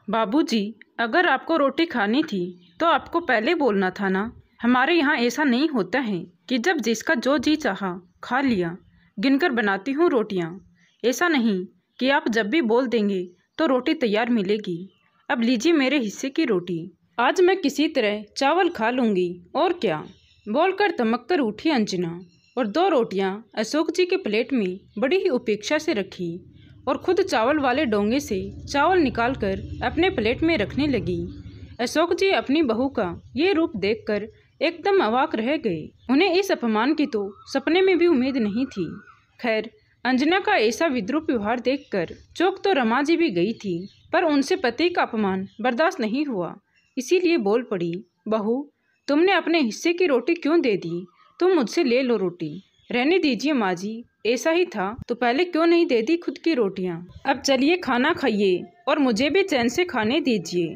बाबूजी, अगर आपको रोटी खानी थी तो आपको पहले बोलना था ना। हमारे यहाँ ऐसा नहीं होता है कि जब जिसका जो जी चाहा खा लिया। गिनकर बनाती हूँ रोटियाँ। ऐसा नहीं कि आप जब भी बोल देंगे तो रोटी तैयार मिलेगी। अब लीजिए मेरे हिस्से की रोटी। आज मैं किसी तरह चावल खा लूँगी और क्या। बोलकर तमक कर उठी अंजना और 2 रोटियाँ अशोक जी के प्लेट में बड़ी ही उपेक्षा से रखी और खुद चावल वाले डोंगे से चावल निकालकर अपने प्लेट में रखने लगी। अशोक जी अपनी बहू का ये रूप देखकर एकदम अवाक रह गए। उन्हें इस अपमान की तो सपने में भी उम्मीद नहीं थी। खैर, अंजना का ऐसा विद्रूप व्यवहार देखकर चौंक तो रमा जी भी गई थी, पर उनसे पति का अपमान बर्दाश्त नहीं हुआ। इसीलिए बोल पड़ी, बहू, तुमने अपने हिस्से की रोटी क्यों दे दी? तुम मुझसे ले लो रोटी। रहने दीजिए माँ जी, ऐसा ही था तो पहले क्यों नहीं दे दी खुद की रोटियां। अब चलिए खाना खाइए और मुझे भी चैन से खाने दीजिए।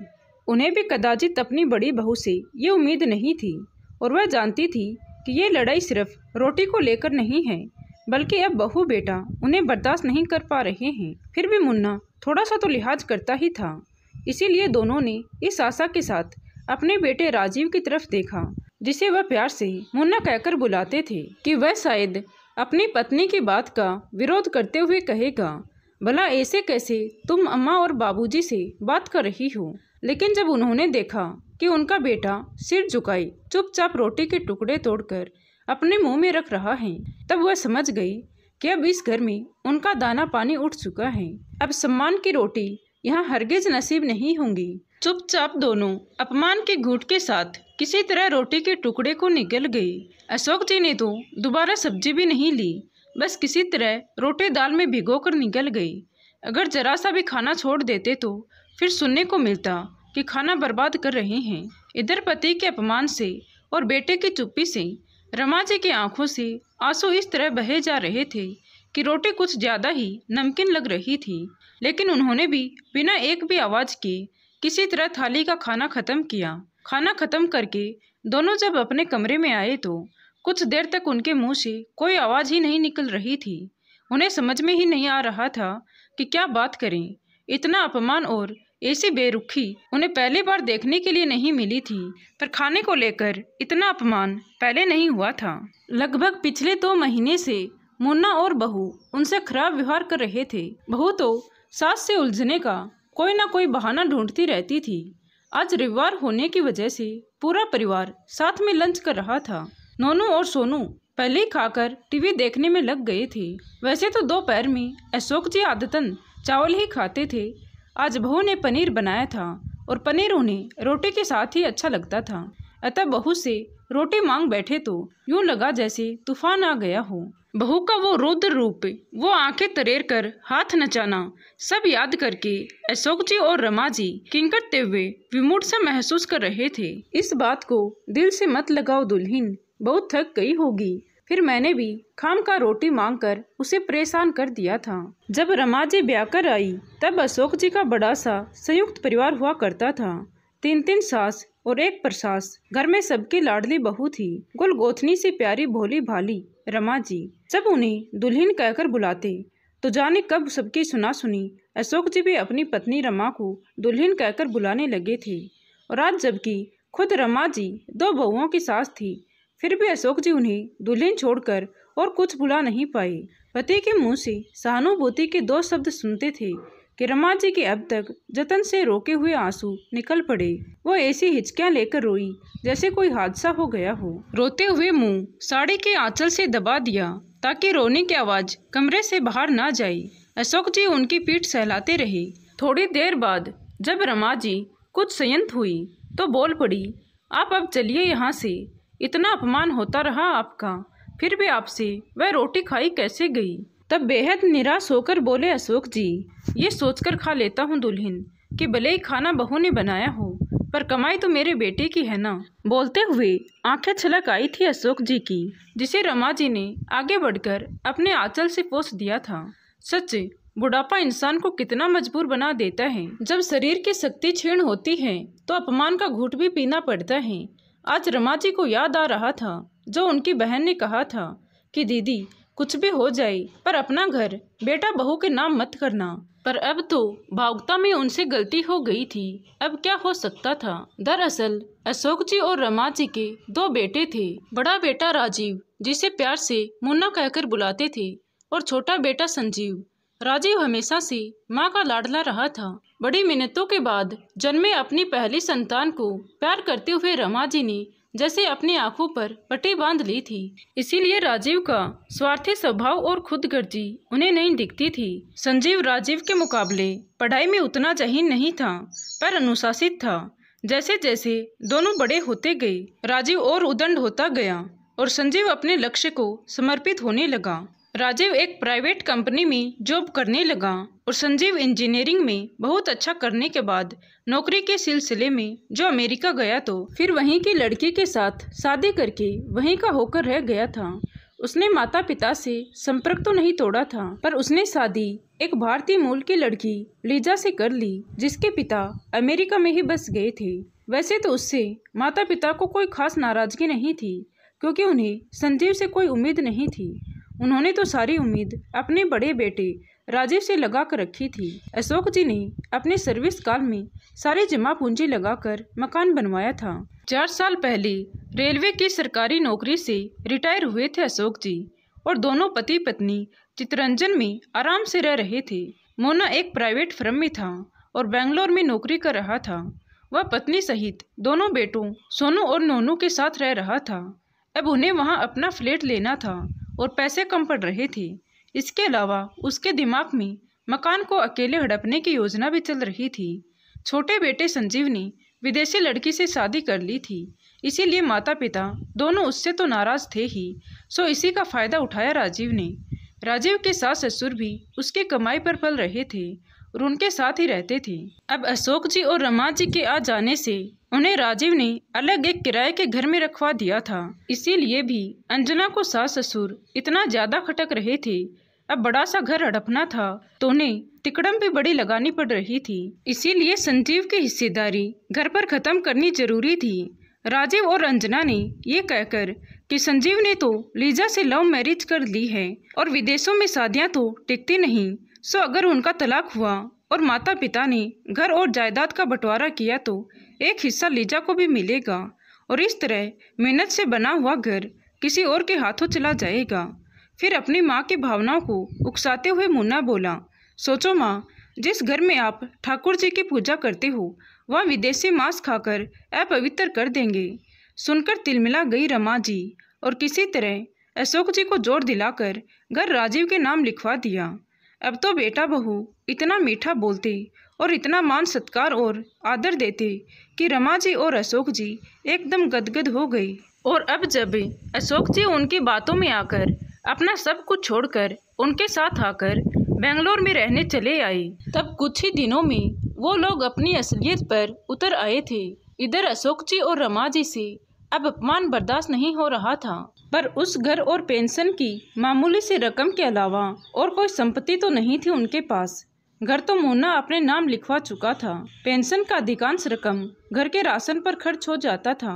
उन्हें भी कदाचित अपनी बड़ी बहू से ये उम्मीद नहीं थी और वह जानती थी कि ये लड़ाई सिर्फ रोटी को लेकर नहीं है, बल्कि अब बहू बेटा उन्हें बर्दाश्त नहीं कर पा रहे हैं। फिर भी मुन्ना थोड़ा सा तो लिहाज करता ही था। इसीलिए दोनों ने इस आशा के साथ अपने बेटे राजीव की तरफ देखा, जिसे वह प्यार से मुन्ना कहकर बुलाते थे कि वह शायद अपनी पत्नी की बात का विरोध करते हुए कहेगा, भला ऐसे कैसे तुम अम्मा और बाबूजी से बात कर रही हो। लेकिन जब उन्होंने देखा कि उनका बेटा सिर झुकाए चुपचाप रोटी के टुकड़े तोड़कर अपने मुंह में रख रहा है, तब वह समझ गई कि अब इस घर में उनका दाना पानी उठ चुका है। अब सम्मान की रोटी यहाँ हरगिज नसीब नहीं होंगी। चुपचाप दोनों अपमान के घूंट के साथ किसी तरह रोटी के टुकड़े को निगल गई। अशोक जी ने तो दोबारा सब्जी भी नहीं ली, बस किसी तरह रोटी दाल में भिगोकर निगल गई। अगर जरा सा भी खाना छोड़ देते तो फिर सुनने को मिलता कि खाना बर्बाद कर रहे हैं। इधर पति के अपमान से और बेटे की चुप्पी से रमा जी की आंखों से आंसू इस तरह बहे जा रहे थे कि रोटी कुछ ज्यादा ही नमकीन लग रही थी। लेकिन उन्होंने भी बिना एक भी आवाज किए किसी तरह थाली का खाना खत्म किया। खाना खत्म करके दोनों जब अपने कमरे में आए तो कुछ देर तक उनके मुंह से कोई आवाज ही नहीं निकल रही थी। उन्हें समझ में ही नहीं आ रहा था कि क्या बात करें। इतना अपमान और ऐसी बेरुखी उन्हें पहली बार देखने के लिए नहीं मिली थी, पर खाने को लेकर इतना अपमान पहले नहीं हुआ था। लगभग पिछले 2 महीने से मुन्ना और बहू उनसे खराब व्यवहार कर रहे थे। बहू तो सास से उलझने का कोई ना कोई बहाना ढूंढती रहती थी। आज रविवार होने की वजह से पूरा परिवार साथ में लंच कर रहा था। नोनू और सोनू पहले ही खाकर टीवी देखने में लग गए थे। वैसे तो दोपहर में अशोक जी आदतन चावल ही खाते थे। आज बहू ने पनीर बनाया था और पनीर उन्हें रोटी के साथ ही अच्छा लगता था। अतः बहू से रोटी मांग बैठे तो यूं लगा जैसे तूफान आ गया हो। बहू का वो रुद्र रूप, वो आंखें तरेर कर हाथ नचाना, सब याद करके अशोक जी और रमा जी किंकरते हुए विमूढ़ सा महसूस कर रहे थे। इस बात को दिल से मत लगाओ दुल्हन, बहुत थक गई होगी। फिर मैंने भी खाम का रोटी मांग कर उसे परेशान कर दिया था। जब रमा जी ब्याह कर आई तब अशोक जी का बड़ा सा संयुक्त परिवार हुआ करता था। 3 सास और 1 परसास। घर में सबकी लाडली बहू थी। गुलगोथनी सी प्यारी भोली भाली रमा जी। जब उन्हें दुल्हन कहकर बुलाते तो जाने कब सबकी सुना सुनी अशोक जी भी अपनी पत्नी रमा को दुल्हन कहकर बुलाने लगे थे। और आज जबकि खुद रमा जी 2 बहुओं की सास थी, फिर भी अशोक जी उन्हें दुल्हन छोड़कर और कुछ बुला नहीं पाए। पति के मुंह से सहानुभूति के 2 शब्द सुनते थे कि रमा जी के अब तक जतन से रोके हुए आंसू निकल पड़े। वो ऐसी हिचकियां लेकर रोई जैसे कोई हादसा हो गया हो। रोते हुए मुंह साड़ी के आंचल से दबा दिया ताकि रोने की आवाज कमरे से बाहर ना जाए। अशोक जी उनकी पीठ सहलाते रहे। थोड़ी देर बाद जब रमा जी कुछ संयत हुई तो बोल पड़ी, आप अब चलिए यहाँ से। इतना अपमान होता रहा आपका, फिर भी आपसे वह रोटी खाई कैसे गई। तब बेहद निराश होकर बोले अशोक जी, ये सोचकर खा लेता हूँ दुल्हन कि भले ही खाना बहू ने बनाया हो, पर कमाई तो मेरे बेटे की है ना। बोलते हुए आंखें छलक आई थी अशोक जी की, जिसे रमा जी ने आगे बढ़कर अपने आंचल से पोंछ दिया था। सच, बुढ़ापा इंसान को कितना मजबूर बना देता है। जब शरीर की शक्ति क्षीण होती है तो अपमान का घूंट भी पीना पड़ता है। आज रमा जी को याद आ रहा था जो उनकी बहन ने कहा था कि दीदी, कुछ भी हो जाए पर अपना घर बेटा बहू के नाम मत करना। पर अब तो भावुकता में उनसे गलती हो गई थी। अब क्या हो सकता था। दरअसल अशोक जी और रमा जी के दो बेटे थे। बड़ा बेटा राजीव, जिसे प्यार से मुन्ना कहकर बुलाते थे, और छोटा बेटा संजीव। राजीव हमेशा से माँ का लाडला रहा था। बड़ी मिन्नतों के बाद जन्मे अपनी पहली संतान को प्यार करते हुए रमा जी ने जैसे अपनी आंखों पर पट्टी बांध ली थी। इसीलिए राजीव का स्वार्थी स्वभाव और खुदगर्जी उन्हें नहीं दिखती थी। संजीव राजीव के मुकाबले पढ़ाई में उतना जहीन नहीं था, पर अनुशासित था। जैसे जैसे दोनों बड़े होते गए, राजीव और उदंड होता गया और संजीव अपने लक्ष्य को समर्पित होने लगा। राजीव एक प्राइवेट कंपनी में जॉब करने लगा और संजीव इंजीनियरिंग में बहुत अच्छा करने के बाद नौकरी के सिलसिले में जो अमेरिका गया, तो फिर वहीं की लड़की के साथ शादी करके वहीं का होकर रह गया था। उसने माता पिता से संपर्क तो नहीं तोड़ा था, पर उसने शादी एक भारतीय मूल की लड़की लीजा से कर ली, जिसके पिता अमेरिका में ही बस गए थे। वैसे तो उससे माता पिता को कोई खास नाराजगी नहीं थी, क्योंकि उन्हें संजीव से कोई उम्मीद नहीं थी। उन्होंने तो सारी उम्मीद अपने बड़े बेटे राजीव से लगा कर रखी थी। अशोक जी ने अपने सर्विस काल में सारी जमा पूंजी लगाकर मकान बनवाया था। 4 साल पहले रेलवे की सरकारी नौकरी से रिटायर हुए थे अशोक जी, और दोनों पति पत्नी चितरंजन में आराम से रह रहे थे। मोना एक प्राइवेट फर्म में था और बेंगलोर में नौकरी कर रहा था। वह पत्नी सहित दोनों बेटों सोनू और नोनू के साथ रह रहा था। अब उन्हें वहां अपना फ्लैट लेना था और पैसे कम पड़ रहे थे। इसके अलावा उसके दिमाग में मकान को अकेले हड़पने की योजना भी चल रही थी। छोटे बेटे संजीव ने विदेशी लड़की से शादी कर ली थी, इसीलिए माता पिता दोनों उससे तो नाराज थे ही, सो इसी का फायदा उठाया राजीव ने। राजीव के सास ससुर भी उसकी कमाई पर पल रहे थे और उनके साथ ही रहते थे। अब अशोक जी और रमा जी के आ जाने से उन्हें राजीव ने अलग एक किराए के घर में रखवा दिया था। इसीलिए भी अंजना को सास ससुर इतना ज्यादा खटक रहे थे। अब बड़ा सा घर हड़पना था तो उन्हें तिकड़म भी बड़ी लगानी पड़ रही थी। इसीलिए संजीव की हिस्सेदारी घर पर खत्म करनी जरूरी थी। राजीव और अंजना ने ये कहकर कि संजीव ने तो लीजा से लव मैरिज कर ली है और विदेशों में शादियां तो टिकती नहीं, सो अगर उनका तलाक हुआ और माता पिता ने घर और जायदाद का बंटवारा किया तो एक हिस्सा लीजा को भी मिलेगा, और इस तरह मेहनत से बना हुआ घर किसी और के हाथों चला जाएगा। फिर अपनी माँ की भावनाओं को उकसाते हुए मुन्ना बोला, सोचो माँ, जिस घर में आप ठाकुर जी की पूजा करते हो वह विदेशी मांस खाकर अपवित्र कर देंगे। सुनकर तिलमिला गई रमा जी और किसी तरह अशोक जी को जोर दिलाकर घर राजीव के नाम लिखवा दिया। अब तो बेटा बहू इतना मीठा बोलते और इतना मान सत्कार और आदर देते कि रमा जी और अशोक जी एकदम गदगद हो गई। और अब जब अशोक जी उनकी बातों में आकर अपना सब कुछ छोड़कर उनके साथ आकर बेंगलोर में रहने चले आए, तब कुछ ही दिनों में वो लोग अपनी असलियत पर उतर आए थे। इधर अशोक जी और रमा जी से अब अपमान बर्दाश्त नहीं हो रहा था, पर उस घर और पेंशन की मामूली सी रकम के अलावा और कोई संपत्ति तो नहीं थी उनके पास। घर तो मुन्ना अपने नाम लिखवा चुका था। पेंशन का अधिकांश रकम घर के राशन पर खर्च हो जाता था।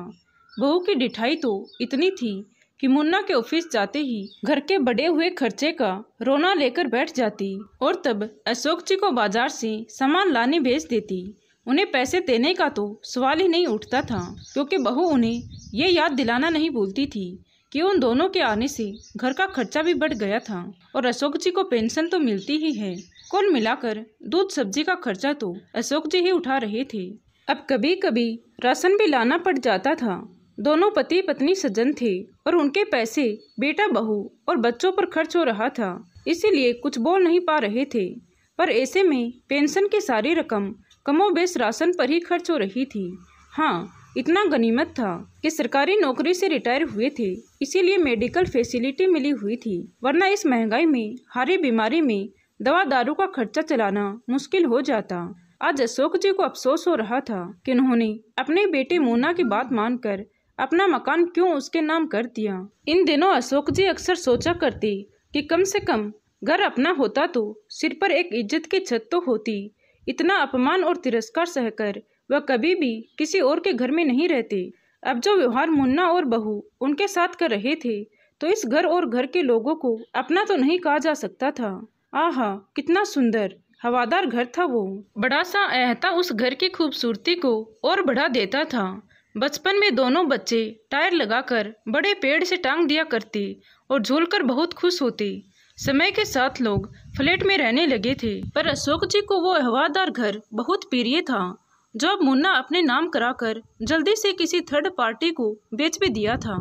बहू की डिठाई तो इतनी थी कि मुन्ना के ऑफिस जाते ही घर के बढ़े हुए खर्चे का रोना लेकर बैठ जाती और तब अशोक जी को बाजार से सामान लाने भेज देती। उन्हें पैसे देने का तो सवाल ही नहीं उठता था, क्योंकि बहू उन्हें ये याद दिलाना नहीं भूलती थी कि उन दोनों के आने से घर का खर्चा भी बढ़ गया था और अशोक जी को पेंशन तो मिलती ही है। कुल मिलाकर दूध सब्जी का खर्चा तो अशोक जी ही उठा रहे थे। अब कभी कभी राशन भी लाना पड़ जाता था। दोनों पति पत्नी सज्जन थे और उनके पैसे बेटा बहू और बच्चों पर खर्च हो रहा था, इसीलिए कुछ बोल नहीं पा रहे थे। पर ऐसे में पेंशन की सारी रकम कमोबेश राशन पर ही खर्च हो रही थी। हाँ, इतना गनीमत था कि सरकारी नौकरी से रिटायर हुए थे, इसीलिए मेडिकल फैसिलिटी मिली हुई थी, वरना इस महंगाई में हारी बीमारी में दवा दारू का खर्चा चलाना मुश्किल हो जाता। आज अशोक जी को अफसोस हो रहा था कि उन्होंने अपने बेटे मोना की बात मानकर अपना मकान क्यों उसके नाम कर दिया। इन दिनों अशोक जी अक्सर सोचा करते कि कम से कम घर अपना होता तो सिर पर एक इज्जत की छत तो होती। इतना अपमान और तिरस्कार सहकर वह कभी भी किसी और के घर में नहीं रहते। अब जो व्यवहार मुन्ना और बहू उनके साथ कर रहे थे, तो इस घर और घर के लोगों को अपना तो नहीं कहा जा सकता था। आहा, कितना सुंदर, हवादार घर था वो। बड़ा सा अहता उस घर की खूबसूरती को और बढ़ा देता था। बचपन में दोनों बच्चे टायर लगाकर बड़े पेड़ से टांग दिया करते और झूलकर बहुत खुश होते। समय के साथ लोग फ्लैट में रहने लगे थे, पर अशोक जी को वो हवादार घर बहुत प्रिय था, जो अब मुन्ना अपने नाम कराकर जल्दी से किसी थर्ड पार्टी को बेच भी दिया था।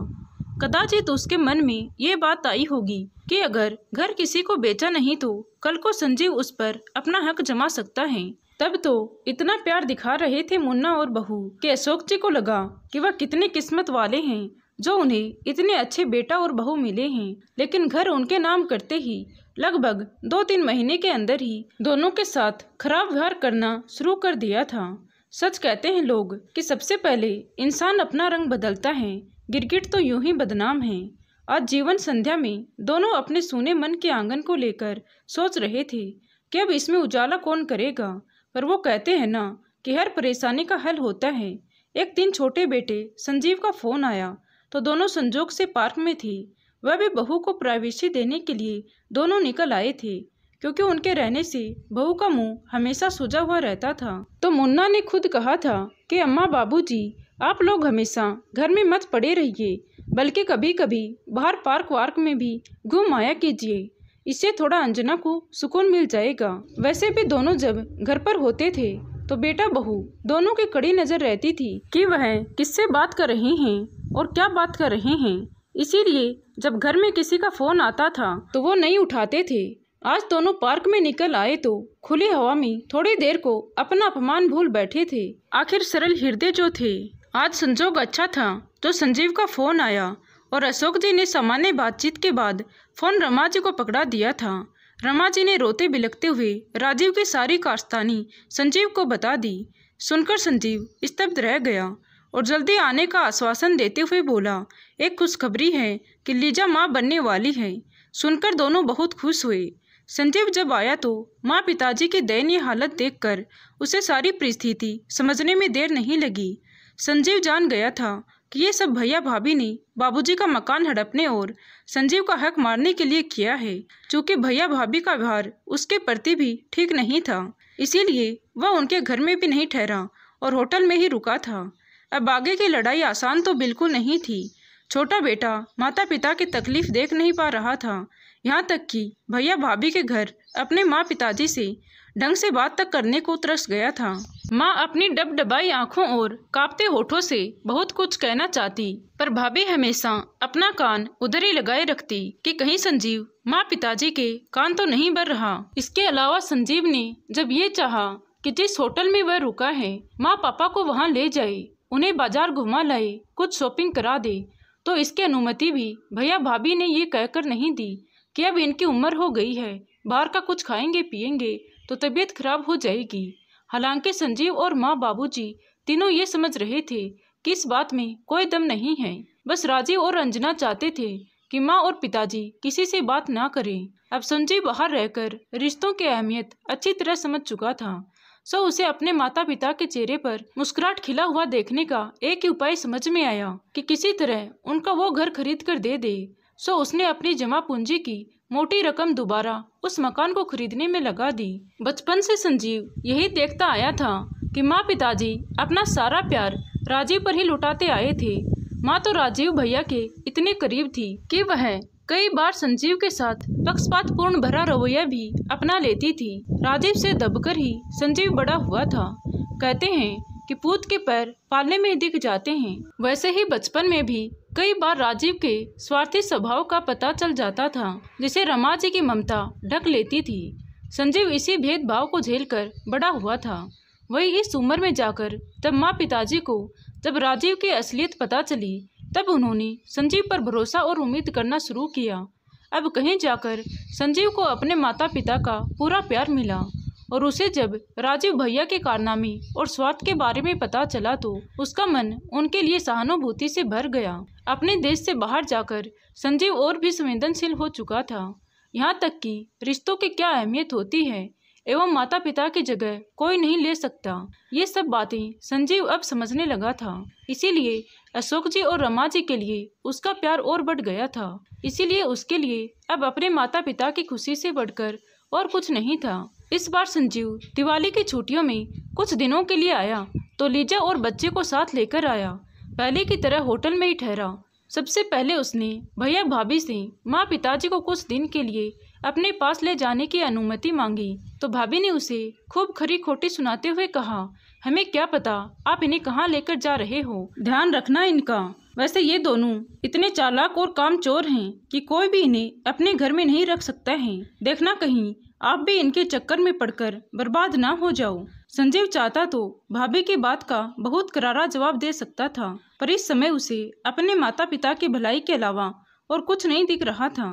कदाचित उसके मन में ये बात आई होगी कि अगर घर किसी को बेचा नहीं तो कल को संजीव उस पर अपना हक जमा सकता है। तब तो इतना प्यार दिखा रहे थे मुन्ना और बहू कि अशोक जी को लगा कि वह कितने किस्मत वाले हैं जो उन्हें इतने अच्छे बेटा और बहू मिले हैं। लेकिन घर उनके नाम करते ही लगभग 2-3 महीने के अंदर ही दोनों के साथ खराब व्यवहार करना शुरू कर दिया था। सच कहते हैं लोग कि सबसे पहले इंसान अपना रंग बदलता है, गिरगिट तो यूं ही बदनाम है। आज जीवन संध्या में दोनों अपने सूने मन के आंगन को लेकर सोच रहे थे कि अब इसमें उजाला कौन करेगा, पर वो कहते हैं ना कि हर परेशानी का हल होता है। एक दिन छोटे बेटे संजीव का फोन आया तो दोनों संजोग से पार्क में थे। वह भी बहू को प्राइवेसी देने के लिए दोनों निकल आए थे, क्योंकि उनके रहने से बहू का मुंह हमेशा सूजा हुआ रहता था। तो मुन्ना ने खुद कहा था कि अम्मा बाबूजी आप लोग हमेशा घर में मत पड़े रहिए, बल्कि कभी कभी बाहर पार्क वार्क में भी घूम आया कीजिए, इससे थोड़ा अंजना को सुकून मिल जाएगा। वैसे भी दोनों जब घर पर होते थे तो बेटा बहू दोनों की कड़ी नजर रहती थी कि वह किससे बात कर रहे हैं और क्या बात कर रहे हैं। इसीलिए जब घर में किसी का फोन आता था तो वो नहीं उठाते थे। आज दोनों पार्क में निकल आए तो खुली हवा में थोड़ी देर को अपना अपमान भूल बैठे थे। आखिर सरल हृदय जो थे। आज संजोग अच्छा था तो संजीव का फोन आया और अशोक जी ने सामान्य बातचीत के बाद फोन रमा जी को पकड़ा दिया था। रमा जी ने रोते बिलखते हुए राजीव की सारी कारस्तानी संजीव को बता दी। सुनकर संजीव स्तब्ध रह गया और जल्दी आने का आश्वासन देते हुए बोला, एक खुशखबरी है कि लीजा माँ बनने वाली है। सुनकर दोनों बहुत खुश हुए। संजीव जब आया तो माँ पिताजी की दयनीय हालत देखकर उसे सारी परिस्थिति समझने में देर नहीं लगी। संजीव जान गया था कि ये सब भैया भाभी ने बाबूजी का मकान हड़पने और संजीव का हक मारने के लिए किया है। चूँकि भैया भाभी का व्यवहार उसके प्रति भी ठीक नहीं था, इसीलिए वह उनके घर में भी नहीं ठहरा और होटल में ही रुका था। अब आगे की लड़ाई आसान तो बिल्कुल नहीं थी। छोटा बेटा माता पिता की तकलीफ देख नहीं पा रहा था, यहाँ तक कि भैया भाभी के घर अपने माँ पिताजी से ढंग से बात तक करने को तरस गया था। माँ अपनी डबडबाई आंखों और कांपते होठों से बहुत कुछ कहना चाहती, पर भाभी हमेशा अपना कान उधर ही लगाए रखती कि कहीं संजीव माँ पिताजी के कान तो नहीं भर रहा। इसके अलावा संजीव ने जब ये चाहा कि जिस होटल में वह रुका है माँ पापा को वहाँ ले जाए, उन्हें बाजार घुमा लाए, कुछ शॉपिंग करा दे, तो इसकी अनुमति भी भैया भाभी ने ये कहकर नहीं दी कि अब इनकी उम्र हो गई है, बाहर का कुछ खाएंगे पिएंगे तो तबीयत खराब हो जाएगी। हालांकि संजीव और माँ बाबूजी तीनों ये समझ रहे थे कि इस बात में कोई दम नहीं है। बस राजीव और अंजना चाहते थे कि माँ और पिताजी किसी से बात ना करें। अब संजीव बाहर रहकर रिश्तों की अहमियत अच्छी तरह समझ चुका था, सो उसे अपने माता पिता के चेहरे पर मुस्कुराहट खिला हुआ देखने का एक ही उपाय समझ में आया कि किसी तरह उनका वो घर खरीद कर दे दे। सो उसने अपनी जमा पूंजी की मोटी रकम दोबारा उस मकान को खरीदने में लगा दी। बचपन से संजीव यही देखता आया था कि माँ पिताजी अपना सारा प्यार राजीव पर ही लुटाते आए थे। माँ तो राजीव भैया के इतने करीब थी कि वह कई बार संजीव के साथ पक्षपातपूर्ण भरा रवैया भी अपना लेती थी। राजीव से दबकर ही संजीव बड़ा हुआ था। कहते हैं कि पूत के पैर पालने में दिख जाते हैं, वैसे ही बचपन में भी कई बार राजीव के स्वार्थी स्वभाव का पता चल जाता था, जिसे रमा जी की ममता ढक लेती थी। संजीव इसी भेदभाव को झेलकर बड़ा हुआ था। वही इस उम्र में जाकर तब माँ पिताजी को जब राजीव की असलियत पता चली, तब उन्होंने संजीव पर भरोसा और उम्मीद करना शुरू किया। अब कहीं जाकर संजीव को अपने माता पिता का पूरा प्यार मिला और उसे जब राजीव भैया के कारनामे और स्वार्थ के बारे में पता चला तो उसका मन उनके लिए सहानुभूति से भर गया। अपने देश से बाहर जाकर संजीव और भी संवेदनशील हो चुका था, यहाँ तक कि रिश्तों की क्या अहमियत होती है एवं माता पिता की जगह कोई नहीं ले सकता। ये सब बातें संजीव अब समझने लगा था। इसीलिए अशोक जी और रमा जी के लिए उसका प्यार और बढ़ गया था। इसीलिए उसके लिए अब अपने माता पिता की खुशी से बढ़कर और कुछ नहीं था। इस बार संजीव दिवाली की छुट्टियों में कुछ दिनों के लिए आया तो लीजा और बच्चे को साथ लेकर आया। पहले की तरह होटल में ही ठहरा। सबसे पहले उसने भैया भाभी से माँ पिताजी को कुछ दिन के लिए अपने पास ले जाने की अनुमति मांगी तो भाभी ने उसे खूब खरी खोटी सुनाते हुए कहा, हमें क्या पता आप इन्हें कहाँ लेकर जा रहे हो, ध्यान रखना इनका। वैसे ये दोनों इतने चालाक और कामचोर हैं कि कोई भी इन्हें अपने घर में नहीं रख सकता है। देखना कहीं आप भी इनके चक्कर में पड़कर बर्बाद ना हो जाओ। संजीव चाहता तो भाभी की बात का बहुत करारा जवाब दे सकता था, पर इस समय उसे अपने माता पिता की भलाई के अलावा और कुछ नहीं दिख रहा था।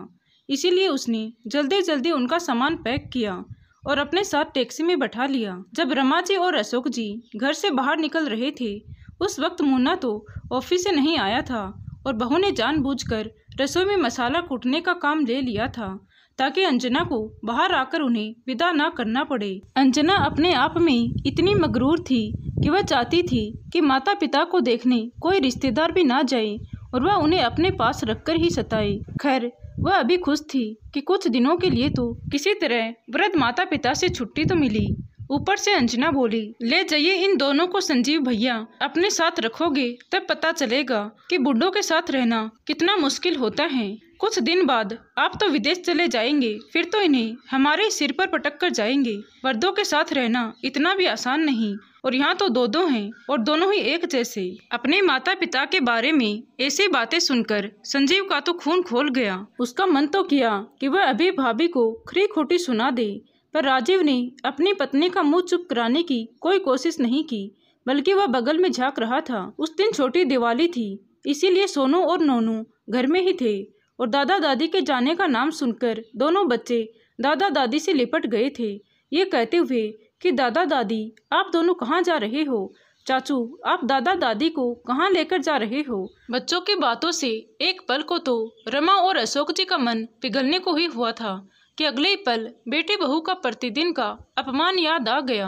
इसीलिए उसने जल्दी जल्दी उनका सामान पैक किया और अपने साथ टैक्सी में बैठा लिया। जब रमा जी और अशोक जी घर से बाहर निकल रहे थे उस वक्त मुन्ना तो ऑफिस से नहीं आया था और बहू ने जानबूझकर रसोई में मसाला कूटने का काम ले लिया था ताकि अंजना को बाहर आकर उन्हें विदा ना करना पड़े। अंजना अपने आप में इतनी मगरूर थी कि वह चाहती थी कि माता पिता को देखने कोई रिश्तेदार भी ना जाए और वह उन्हें अपने पास रखकर ही सताए। खैर वह अभी खुश थी कि कुछ दिनों के लिए तो किसी तरह वृद्ध माता पिता से छुट्टी तो मिली। ऊपर से अंजना बोली, ले जाइए इन दोनों को संजीव भैया, अपने साथ रखोगे तब पता चलेगा कि बूढ़ों के साथ रहना कितना मुश्किल होता है। कुछ दिन बाद आप तो विदेश चले जाएंगे, फिर तो इन्हें हमारे सिर पर पटक कर जाएंगे। वृद्धों के साथ रहना इतना भी आसान नहीं और यहाँ तो दो हैं और दोनों ही एक जैसे। अपने माता पिता के बारे में ऐसी बातें सुनकर संजीव का तो खून खोल गया। उसका मन तो किया कि वह अभी भाभी को खरी खोटी सुना दे, पर राजीव ने अपनी पत्नी का मुंह चुप कराने की कोई कोशिश नहीं की, बल्कि वह बगल में झांक रहा था। उस दिन छोटी दिवाली थी, इसीलिए सोनू और नोनू घर में ही थे और दादा दादी के जाने का नाम सुनकर दोनों बच्चे दादा दादी से लिपट गए थे, ये कहते हुए कि दादा दादी आप दोनों कहाँ जा रहे हो, चाचू आप दादा दादी को कहाँ लेकर जा रहे हो। बच्चों की बातों से एक पल को तो रमा और अशोक जी का मन पिघलने को ही हुआ था कि अगले ही पल बेटी बहू का प्रतिदिन का अपमान याद आ गया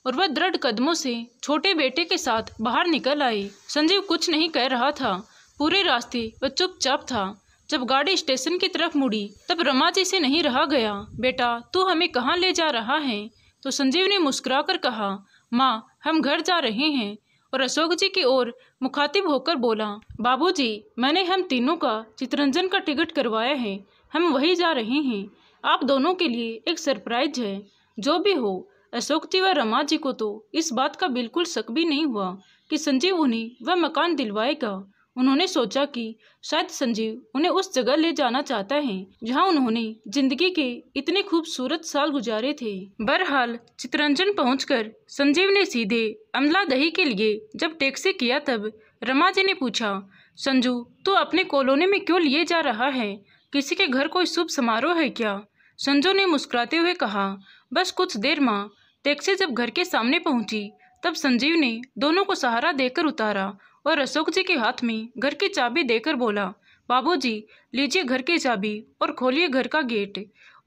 और वह दृढ़ कदमों से छोटे बेटे के साथ बाहर निकल आई। संजीव कुछ नहीं कह रहा था, पूरे रास्ते वह चुपचाप था। जब गाड़ी स्टेशन की तरफ मुड़ी तब रमा जी से नहीं रहा गया, बेटा तू हमें कहाँ ले जा रहा है? तो संजीव ने मुस्कुराकर कहा, माँ हम घर जा रहे हैं। और अशोक जी की ओर मुखातिब होकर बोला, बाबूजी मैंने हम तीनों का चितरंजन का टिकट करवाया है, हम वहीं जा रहे हैं। आप दोनों के लिए एक सरप्राइज है। जो भी हो, अशोक जी व रमा जी को तो इस बात का बिल्कुल शक भी नहीं हुआ कि संजीव उन्हें वह मकान दिलवाएगा। उन्होंने सोचा कि शायद संजीव उन्हें उस जगह ले जाना चाहता है जहां उन्होंने जिंदगी के इतने खूबसूरत साल गुजारे थे। बहरहाल चितरंजन पहुंचकर संजीव ने सीधे अमला दही के लिए जब टैक्सी किया तब रमा जी ने पूछा, संजू तू अपने कॉलोनी में क्यों लिए जा रहा है? किसी के घर कोई शुभ समारोह है क्या? संजू ने मुस्कुराते हुए कहा, बस कुछ देर माँ। टैक्सी जब घर के सामने पहुंची तब संजीव ने दोनों को सहारा देकर उतारा और अशोक जी के हाथ में घर की चाबी देकर बोला, बाबूजी लीजिए घर की चाबी और खोलिए घर का गेट,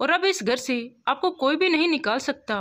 और अब इस घर से आपको कोई भी नहीं निकाल सकता।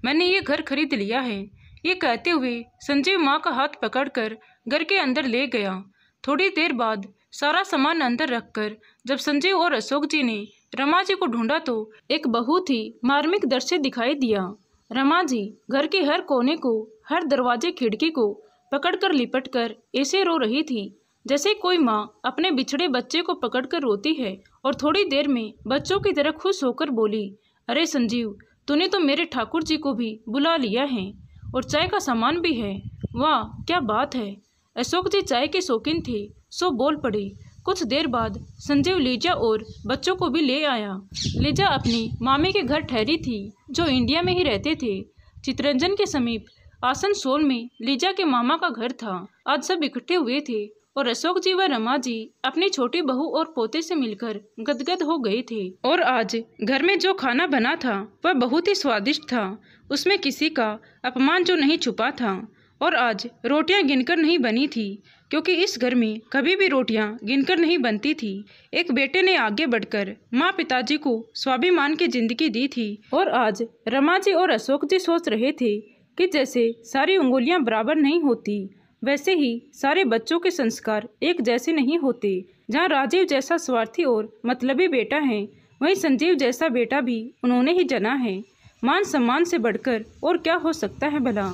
मैंने ये घर खरीद लिया है। ये कहते हुए संजीव माँ का हाथ पकड़कर घर के अंदर ले गया। थोड़ी देर बाद सारा सामान अंदर रखकर जब संजीव और अशोक जी ने रमा जी को ढूंढा तो एक बहुत ही मार्मिक दृश्य दिखाई दिया। रमा जी घर के हर कोने को, हर दरवाजे खिड़की को पकड़कर लिपटकर ऐसे रो रही थी जैसे कोई माँ अपने बिछड़े बच्चे को पकड़कर रोती है, और थोड़ी देर में बच्चों की तरह खुश होकर बोली, अरे संजीव तूने तो मेरे ठाकुर जी को भी बुला लिया है और चाय का सामान भी है, वाह क्या बात है। अशोक जी चाय के शौकीन थे सो बोल पड़े। कुछ देर बाद संजीव लीजा और बच्चों को भी ले आया। लीजा अपनी मामी के घर ठहरी थी जो इंडिया में ही रहते थे। चितरंजन के समीप आसनसोल में लीजा के मामा का घर था। आज सब इकट्ठे हुए थे और अशोक जी व रमा जी अपनी छोटी बहू और पोते से मिलकर गदगद हो गए थे। और आज घर में जो खाना बना था वह बहुत ही स्वादिष्ट था, उसमें किसी का अपमान जो नहीं छुपा था। और आज रोटियां गिनकर नहीं बनी थी, क्योंकि इस घर में कभी भी रोटियां गिनकर नहीं बनती थी। एक बेटे ने आगे बढ़कर माँ पिताजी को स्वाभिमान की जिंदगी दी थी। और आज रमा जी और अशोक जी सोच रहे थे कि जैसे सारी उंगलियां बराबर नहीं होती, वैसे ही सारे बच्चों के संस्कार एक जैसे नहीं होते। जहाँ राजीव जैसा स्वार्थी और मतलबी बेटा है, वहीं संजीव जैसा बेटा भी उन्होंने ही जना है। मान सम्मान से बढ़कर और क्या हो सकता है भला।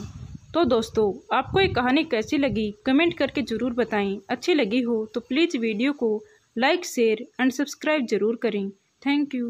तो दोस्तों, आपको ये कहानी कैसी लगी कमेंट करके ज़रूर बताएं। अच्छी लगी हो तो प्लीज़ वीडियो को लाइक शेयर एंड सब्सक्राइब ज़रूर करें। Thank you.